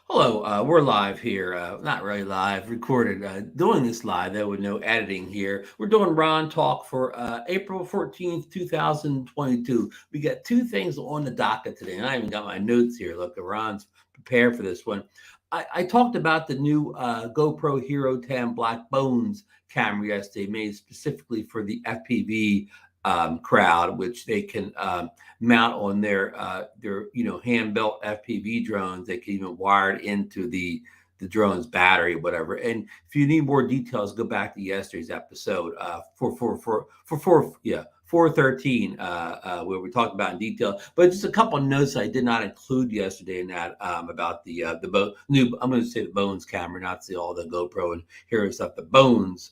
Hello, we're live here. Not really live, recorded. Doing this live, though, with no editing here. We're doing Ron Talk for April 14th, 2022. We got two things on the docket today, and I even got my notes here. Look, Ron's prepared for this one. I talked about the new GoPro Hero 10 Black Bones camera yesterday, made specifically for the FPV crowd, which they can mount on their hand built FPV drones. They can even wire it into the drone's battery, whatever. And if you need more details, go back to yesterday's episode, 413, where we talked about in detail. But just a couple of notes I did not include yesterday in that about the new. I'm going to say the Bones camera, not say all the GoPro and Hero stuff. The Bones.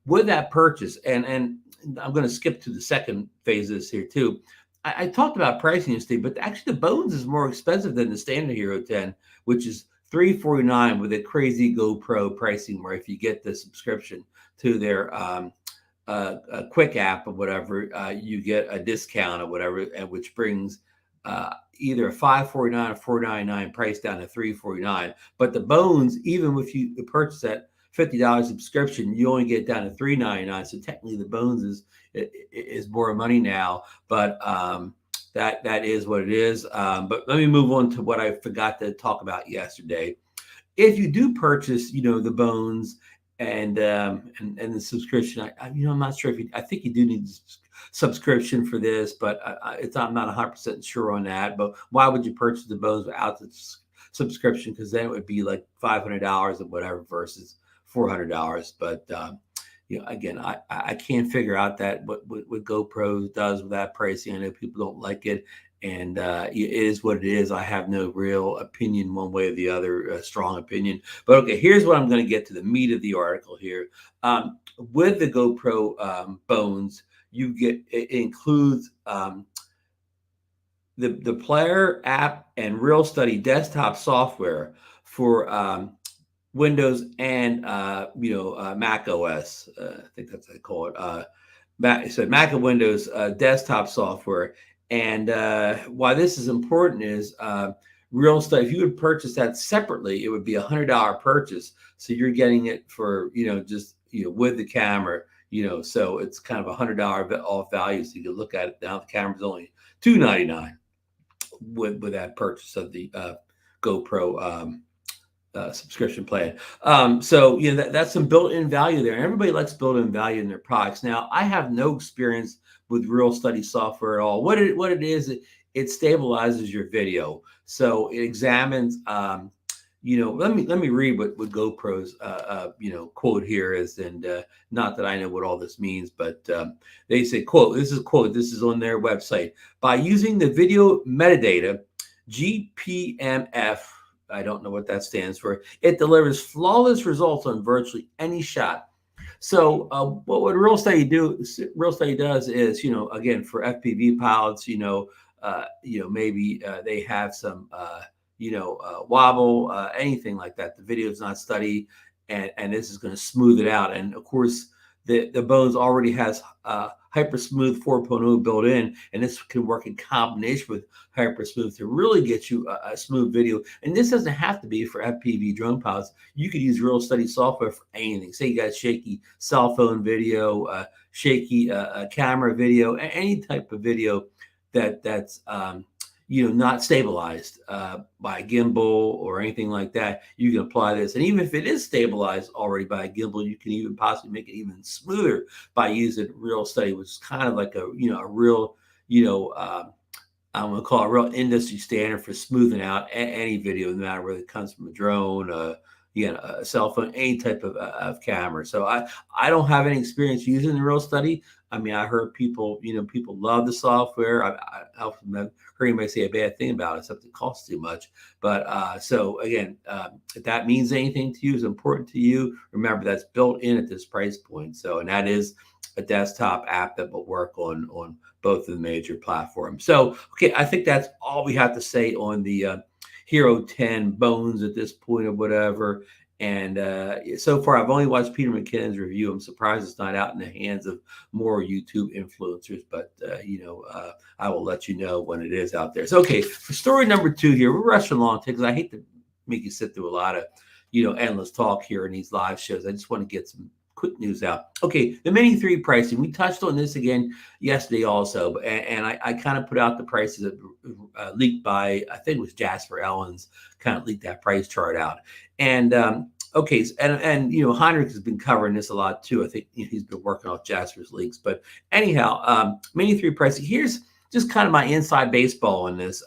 With that purchase, and I'm going to skip to the second phase of this here too. I talked about pricing yesterday, but actually the Bones is more expensive than the standard Hero 10, which is $349 with a crazy GoPro pricing. Where if you get the subscription to their a quick app or whatever, you get a discount or whatever, and which brings either a $549 or $499 price down to $349. But the Bones, even if you purchase that $50 subscription, you only get down to $399. So technically, the Bones is more money now, but that is what it is. But let me move on to what I forgot to talk about yesterday. If you do purchase, the Bones and the subscription, I'm not sure if I think you do need subscription for this, but I'm not 100% sure on that. But why would you purchase the Bones without the subscription? Because then it would be like $500 or whatever versus $400. But again, I can't figure out that what GoPro does with that pricing. I know people don't like it, and it is what it is. I have no real opinion one way or the other, a strong opinion. But okay, here's what I'm going to get to the meat of the article here. With the GoPro Bones, it includes the player app and Reelsteady desktop software for Windows and Mac OS. I think that's what they call it. Mac and Windows desktop software. And why this is important is Reelsteady. If you would purchase that separately, it would be $100 purchase. So you're getting it for just with the camera. So it's kind of $100 off value. So you can look at it now. The camera's only $299 with that purchase of the GoPro subscription plan. So that's some built-in value there. And everybody likes built-in value in their products. Now, I have no experience with Reelsteady software at all. What it is, it stabilizes your video. So it examines. Let me read what GoPro's quote here is, and not that I know what all this means, but they say, quote, this is on their website. By using the video metadata, GPMF, I don't know what that stands for, it delivers flawless results on virtually any shot. So what Reelsteady does is, again, for FPV pilots, maybe they have some wobble, anything like that. The video is not steady, and this is going to smooth it out. And of course, the Bones already has Hyper Smooth 4.0 built in, and this can work in combination with Hyper Smooth to really get you a smooth video. And this doesn't have to be for FPV drone pilots. You could use Reelsteady software for anything. Say you got shaky cell phone video, shaky camera video, any type of video that's not stabilized by a gimbal or anything like that. You can apply this, and even if it is stabilized already by a gimbal, you can even possibly make it even smoother by using Reelsteady, which is kind of like a real I'm going to call it a real industry standard for smoothing out any video, no matter whether it comes from a drone, a cell phone, any type of camera. So I don't have any experience using the Reelsteady. I mean, I heard people love the software. I often heard anybody say a bad thing about it, except it costs too much. But so again, if that means anything to you, is important to you, remember that's built in at this price point. So, and that is a desktop app that will work on both of the major platforms. So, okay, I think that's all we have to say on the Hero 10 Bones at this point or whatever. And so far, I've only watched Peter McKinnon's review. I'm surprised it's not out in the hands of more YouTube influencers, but I will let you know when it is out there. So, okay, for story number 2 here, we're rushing along because I hate to make you sit through a lot of endless talk here in these live shows. I just want to get some quick news out. Okay, the Mini 3 pricing. We touched on this again yesterday also, and I kind of put out the prices that leaked by, I think it was Jasper Ellens, kind of leaked that price chart out. And okay, and Heinrich has been covering this a lot too. I think he's been working off Jasper's leaks. But anyhow, Mini 3 pricing. Here's just kind of my inside baseball on this.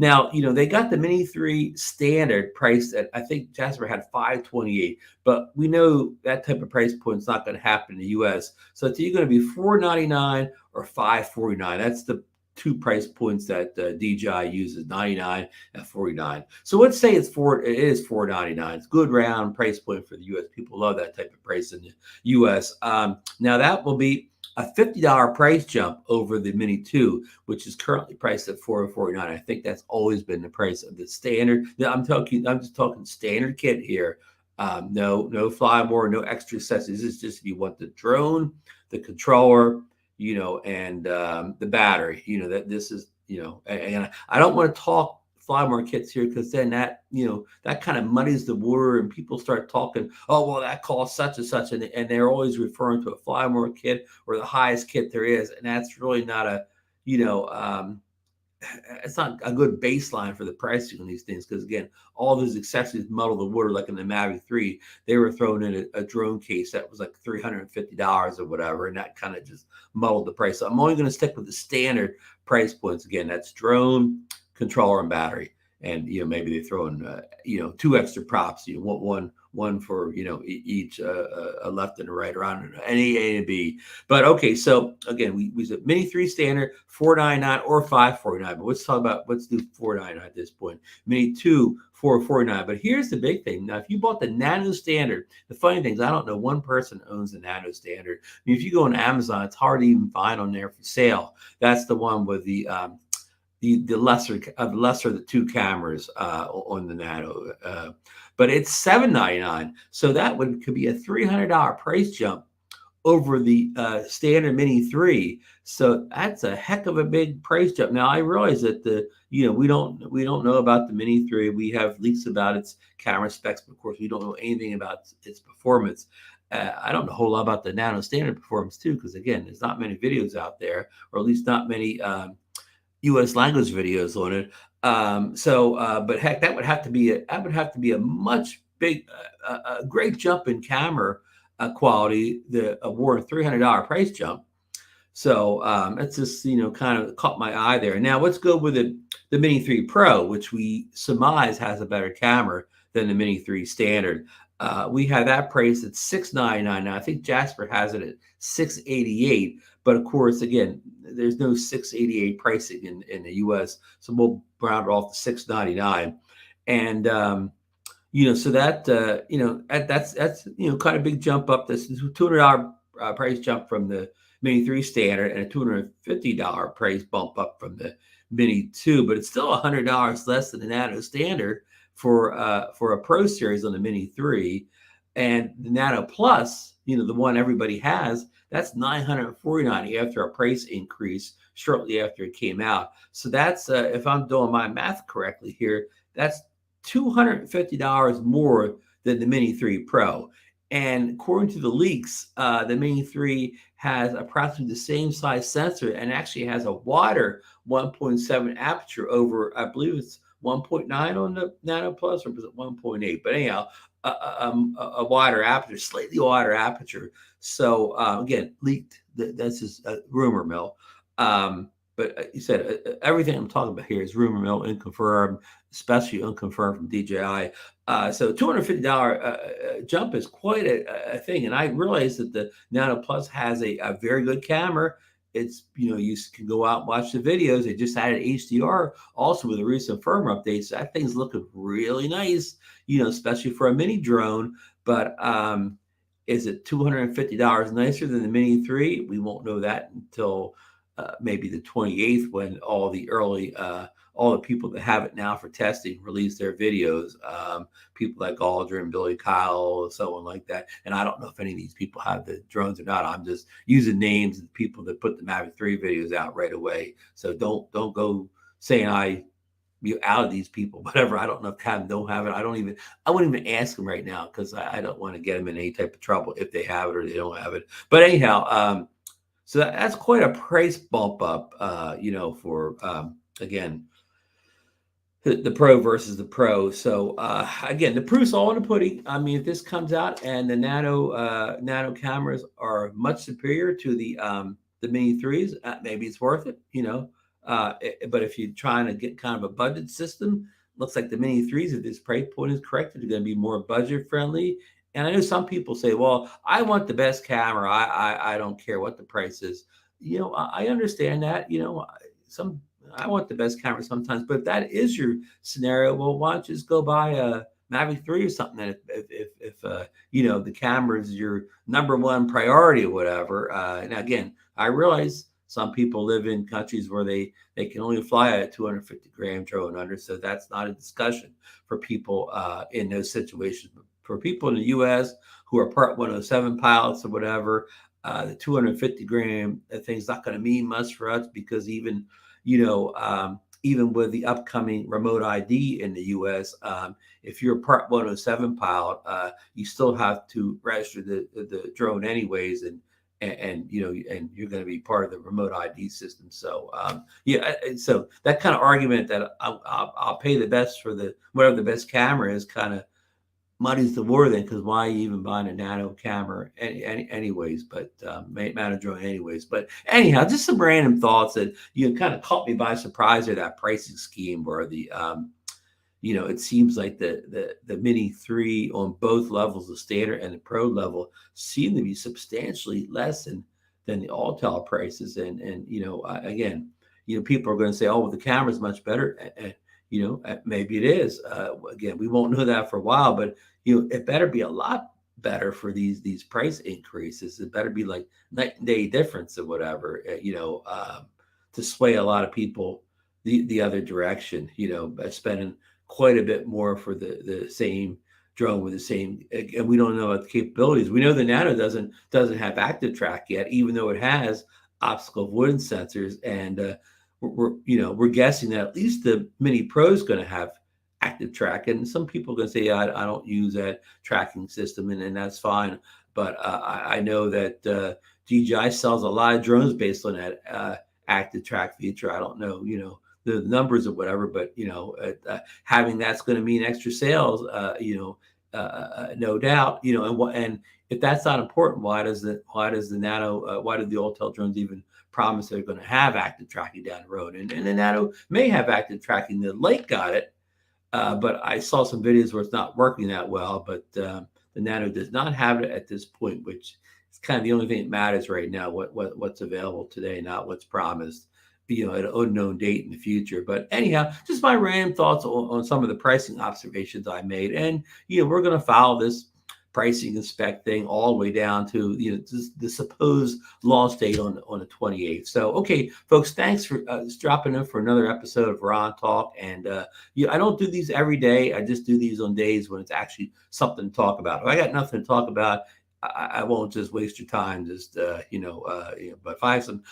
Now, they got the Mini 3 standard priced at, I think Jasper had $528, but we know that type of price point is not going to happen in the US. So it's either going to be $499 or $549. That's the 2 price points that DJI uses, 99 and 49. So let's say it is $499. It's a good round price point for the US. People love that type of price in the US. Now that will be a $50 price jump over the Mini 2, which is currently priced at $449. I think that's always been the price of the standard. I'm just talking standard kit here. No fly more, no extra accessories. This is just if you want the drone, the controller, and the battery. That this is, and I don't want to talk fly more kits here because then that that kind of muddies the water and people start talking, oh well, that costs such and such, and they're always referring to a fly more kit or the highest kit there is, and that's really not a it's not a good baseline for the pricing on these things because again, all those accessories muddle the water. Like in the Mavic 3, they were throwing in a drone case that was like $350 or whatever, and that kind of just muddled the price. So I'm only going to stick with the standard price points. Again, that's drone, controller, and battery. And maybe they throw in 2 extra props. One for each a left and a right, around an A and B. But okay, so again, we said Mini 3 standard $499 or $549. But let's do $499 at this point. Mini 2 $449. But here's the big thing. Now, if you bought the Nano standard, the funny thing is I don't know one person owns the Nano standard. I mean, if you go on Amazon, it's hard to even find on there for sale. That's the one with the lesser of the 2 cameras on the Nano, but it's $799. So that could be a $300 price jump over the standard Mini 3. So that's a heck of a big price jump. Now I realize that we don't know about the Mini 3. We have leaks about its camera specs, but of course we don't know anything about its performance. I don't know a whole lot about the Nano standard performance too, because again, there's not many videos out there, or at least not many U.S. language videos on it. But heck, that would have to be a much a great jump in camera quality. The award $300 price jump. So that's just kind of caught my eye there. Now let's go with the Mini 3 Pro, which we surmise has a better camera than the Mini 3 standard. We have that priced at $699. Now I think Jasper has it at $688. But of course, again, there's no $688 pricing in the U.S., so we'll round it off to $699, and so that that's kind of big jump up. This is $200 price jump from the Mini 3 standard and a $250 price bump up from the Mini 2, but it's still $100 less than the Nano standard for a Pro series on the Mini 3, and the Nano Plus, the one everybody has. That's $949 after a price increase shortly after it came out. So that's, if I'm doing my math correctly here, that's $250 more than the Mini 3 Pro. And according to the leaks, the Mini 3 has approximately the same size sensor and actually has a wider 1.7 aperture over, I believe it's 1.9 on the Nano Plus, or was it 1.8? But anyhow, a wider aperture, slightly wider aperture. So again, leaked. That's just a rumor mill. But you said everything I'm talking about here is rumor mill, unconfirmed, especially unconfirmed from DJI. So $250 jump is quite a thing. And I realize that the Nano Plus has a very good camera. It's, you can go out and watch the videos. They just added HDR also with the recent firmware updates. That thing's looking really nice, especially for a mini drone. But is it $250 nicer than the Mini 3? We won't know that until maybe the 28th, when all all the people that have it now for testing release their videos. People like Aldrin, Billy Kyle, someone like that. And I don't know if any of these people have the drones or not. I'm just using names of people that put the Mavic 3 videos out right away. So don't go saying you out of these people, whatever. I don't know if they have, don't have it. I wouldn't even ask them right now because I don't want to get them in any type of trouble if they have it or they don't have it. But anyhow, so that's quite a price bump up, for again the Pro versus the Pro. So again, the proof's all in the pudding. I mean, if this comes out and the nano cameras are much superior to the Mini threes, maybe it's worth it. But if you're trying to get kind of a budget system, looks like the Mini threes, if this price point is corrected, are going to be more budget friendly. And I know some people say, "Well, I want the best camera. I don't care what the price is." I understand that. Some I want the best camera sometimes, but if that is your scenario, well, why don't you just go buy a Mavic 3 or something? If the camera is your number one priority or whatever. And again, I realize some people live in countries where they can only fly a 250-gram drone under, so that's not a discussion for people in those situations. But for people in the U.S. who are Part 107 pilots or whatever, the 250-gram thing's not going to mean much for us because even with the upcoming remote ID in the U.S., if you're a Part 107 pilot, you still have to register the drone anyways, and you're going to be part of the remote ID system. So so that kind of argument that I'll pay the best for whatever the best camera is kind of muddies the water then, because why even buying a nano camera anyways, but nano drone anyways. But anyhow, just some random thoughts that kind of caught me by surprise there, that pricing scheme where it seems like the Mini 3 on both levels, the standard and the Pro level, seem to be substantially less than the Autel prices. And again, people are going to say, "Oh, well, the camera's much better," and maybe it is. Again, we won't know that for a while, but it better be a lot better for these price increases. It better be like night and day difference or whatever, to sway a lot of people the other direction. By spending quite a bit more for the same drone with the same, and we don't know what the capabilities. We know the Nano doesn't have active track yet, even though it has optical avoidance sensors, and we're guessing that at least the Mini Pro is going to have active track. And some people are going to say, I don't use that tracking system, and that's fine. But I know that DJI sells a lot of drones based on that active track feature. I don't know, the numbers or whatever, but having that's going to mean extra sales, no doubt, and if that's not important, why does the Nano, why did the Autel drones even promise they're going to have active tracking down the road? And the Nano may have active tracking. The Lake got it, but I saw some videos where it's not working that well. But the Nano does not have it at this point, which is kind of the only thing that matters right now. What's available today, not what's promised, at an unknown date in the future. But anyhow, just my random thoughts on some of the pricing observations I made, and we're going to follow this pricing and spec thing all the way down to the supposed launch date on the 28th. So okay, folks, thanks for dropping in for another episode of Ron Talk. And I don't do these every day. I just do these on days when it's actually something to talk about. If I got nothing to talk about, I won't just waste your time. Just but if I have some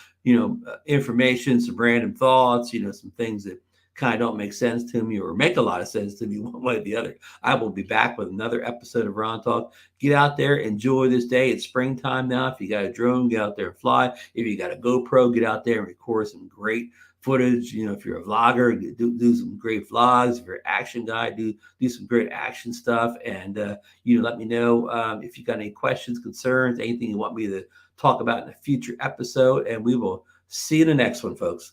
information, some random thoughts, some things that kind of don't make sense to me or make a lot of sense to me one way or the other, I will be back with another episode of Ron Talk. Get out there, enjoy this day. It's springtime now. If you got a drone, get out there and fly. If you got a GoPro, get out there and record some great footage. If you're a vlogger, do some great vlogs. If you're an action guy, do some great action stuff. And let me know if you got any questions, concerns, anything you want me to talk about in a future episode. And we will see you in the next one, folks.